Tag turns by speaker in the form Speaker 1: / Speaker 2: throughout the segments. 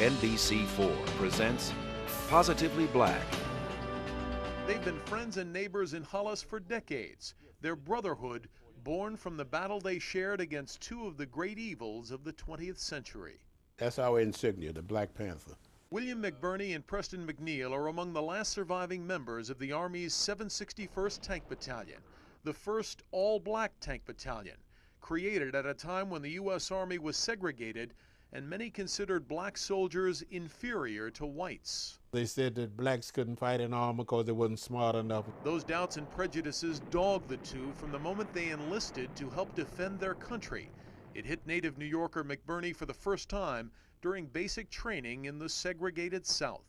Speaker 1: WNBC4 presents Positively Black.
Speaker 2: They've been friends and neighbors in Hollis for decades. Their brotherhood, born from the battle they shared against two of the great evils of the 20th century.
Speaker 3: That's our insignia, the Black Panther.
Speaker 2: William McBurney and Preston McNeil are among the last surviving members of the Army's 761st Tank Battalion, the first all-black tank battalion, created at a time when the U.S. Army was segregated and many considered black soldiers inferior to whites.
Speaker 3: They said that blacks couldn't fight in armor because they wasn't smart enough.
Speaker 2: Those doubts and prejudices dogged the two from the moment they enlisted to help defend their country. It hit native New Yorker McBurney for the first time during basic training in the segregated South.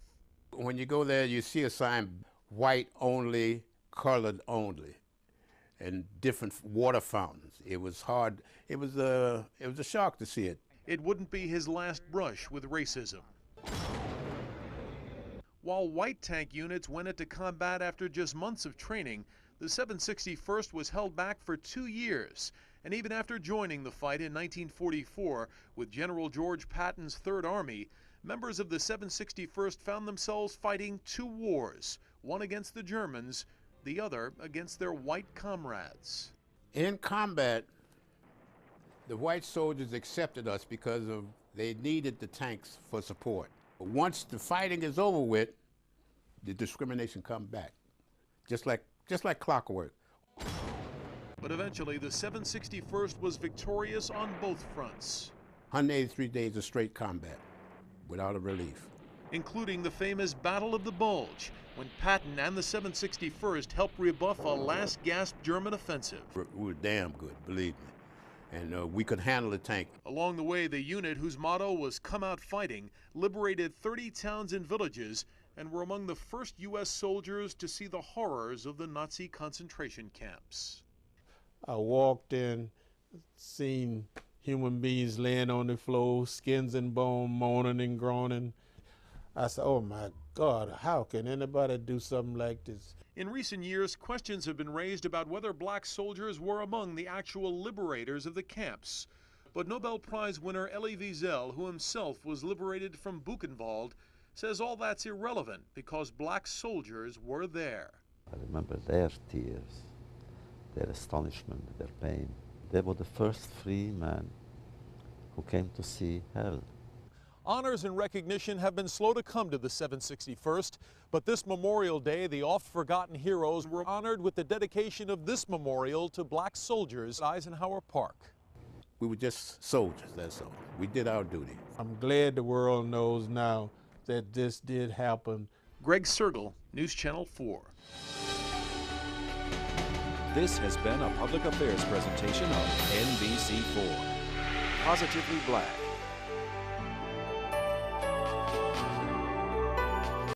Speaker 3: When you go there, you see a sign, white only, colored only, and different water fountains. It was hard. It was a shock to see it.
Speaker 2: It wouldn't be his last brush with racism. While white tank units went into combat after just months of training, the 761st was held back for 2 years. And even after joining the fight in 1944 with General George Patton's Third Army, members of the 761st found themselves fighting two wars, one against the Germans, the other against their white comrades.
Speaker 3: In combat, the white soldiers accepted us because they needed the tanks for support. But once the fighting is over with, the discrimination comes back, just like clockwork.
Speaker 2: But eventually, the 761st was victorious on both fronts.
Speaker 3: 183 days of straight combat, without a relief.
Speaker 2: Including the famous Battle of the Bulge, when Patton and the 761st helped rebuff a last-gasp German offensive.
Speaker 3: We were damn good, believe me. And we could handle the tank.
Speaker 2: Along the way, the unit, whose motto was "Come Out Fighting," liberated 30 towns and villages and were among the first U.S. soldiers to see the horrors of the Nazi concentration camps.
Speaker 3: I walked in, seen human beings laying on the floor, skins and bone, moaning and groaning. I said, oh my God, how can anybody do something like this?
Speaker 2: In recent years, questions have been raised about whether black soldiers were among the actual liberators of the camps. But Nobel Prize winner Elie Wiesel, who himself was liberated from Buchenwald, says all that's irrelevant because black soldiers were there.
Speaker 4: I remember their tears, their astonishment, their pain. They were the first free men who came to see hell.
Speaker 2: Honors and recognition have been slow to come to the 761st, but this Memorial Day, the oft-forgotten heroes were honored with the dedication of this memorial to black soldiers at Eisenhower Park.
Speaker 3: We were just soldiers, that's all. We did our duty.
Speaker 5: I'm glad the world knows now that this did happen.
Speaker 2: Greg Cergol, News Channel 4.
Speaker 1: This has been a public affairs presentation of NBC4. Positively Black.